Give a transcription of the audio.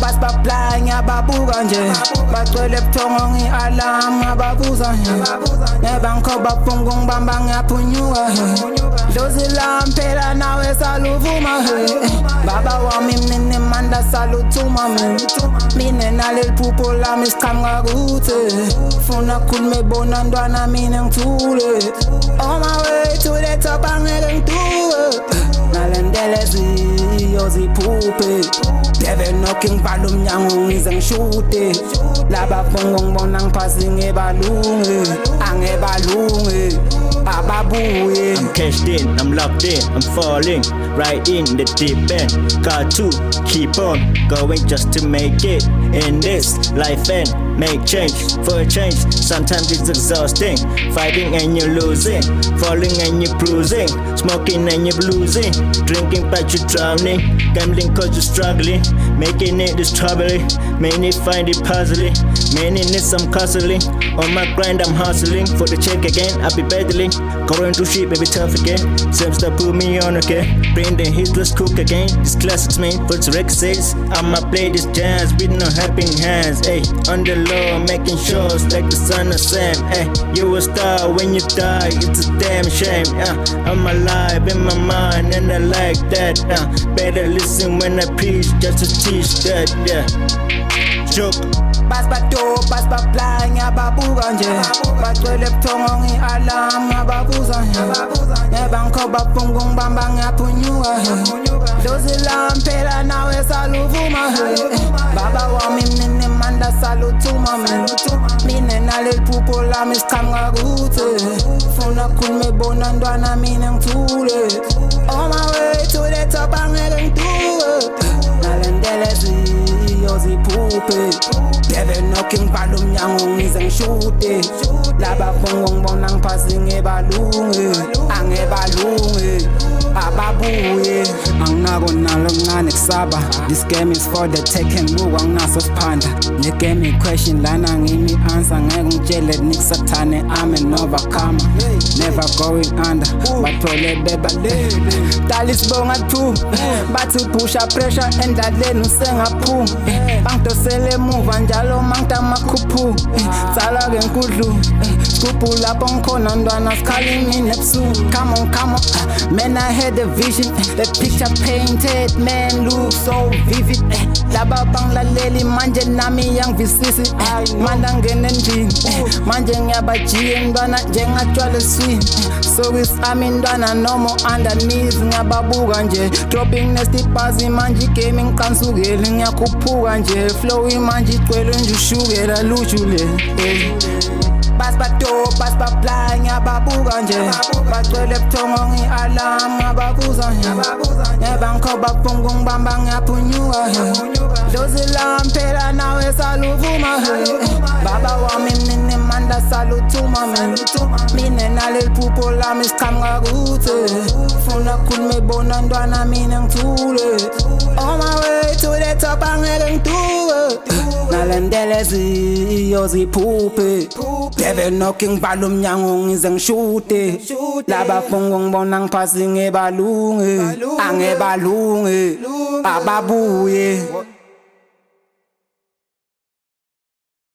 basibaply ngiyababuka nje bacwele ebuthongo ngi-alarm ngababuza ngebangikho bafuna ukungibamba ngiyaphunyuka dlozila phela nawe saluvuma baba wami mnini manda saluthuma mina naleli phupho lami siqhamuka kuthi funa khulume bona ntwana mina ngithule on my way to the top angeke ngituke nalendelezi ziphuphe Devil knocking vala umnyango ngize ngishute laba bongo ngibona ngiphasi ngebalunge angebalunge ababuye I'm cashed in, I'm locked in, I'm falling right in the deep end. Got to keep on going just to make it in this life and make change for a change. Sometimes it's exhausting, fighting and you're losing, falling and you're bruising, smoking and you're losing, drinking but you're drowning, gambling cause you're struggling, making it is troubling. Many find it puzzling, many need some counseling. On my grind I'm hustling for the check again. I'll be battling, going through shit maybe tough again. Seems to put me on again. Bring the hit, let's cook again. This classics made for the records. I'ma play this jazz with no helping hands. Ay, on the low, making sure like the sun of Sam. Ay, you a star when you die, it's a damn shame. I'm alive in my mind and I like that. Better listen when I preach just to teach that. Yeah, joke. basibaply ngiyababuka nje bacwele ebuthongo ngi-alarm ngababuza ngebangikho bafuna ukungibamba ngiyaphunyuka dlozila phela nawe saluvuma baba wami mnini manda saluthuma mina naleli phupho lami siqhamuka kuthi funa khulume bona ntwana mina ngithule on my way to the top angeke ngituke nalendelezi ziphuphe Devil knocking vala umnyango ngize ngishute laba bongo ngibona ngiphasi ngebalunge angebalunge ababuye anginako nalo ngane kusaba this game is for the taken buka nginaso siphanda le game question lana ngimi answer ngeke ngitshele nikusathane I'm an overcomer never going under bathole bebalele dali sibonga 2 bathi pusha pressure endlaleni usengaphuma bangidosele emuva njalo mangita amakhuphu tsala ke nkudlu skuphu lapho ngikhona ntwana sikhala imini ebusuku come on man I had a vision the picture painted man look so vivid laba bangilaleli manje nami yangivisisi manje ngene endlini manje ngiyabajiya ntwana njengatshwala eswini so isami ntwana nomo underneath ngiyababuka nje dropping nasty bars manje game ngiqhansukele ngiyakhuphuka nje flow manje igcwele nje ushukela lujule basibaply ngiyababuka nje bacwele ebuthongo ngi-alarm ngababuza ngebangikho bafuna ukungibamba ngiyaphunyuka dlozila phela nawe saluvuma baba wami mnini manda saluthuma mina naleli phupho lami siqhamuka kuthi funa khulume bona ntwana mina ngithule on my way to the top angeke ngituke nalendelezi ziphuphe Devil knocking vala umnyango ngize ngishute laba bongo ngibona ngiphasi ngebalunge angebalunge ababuye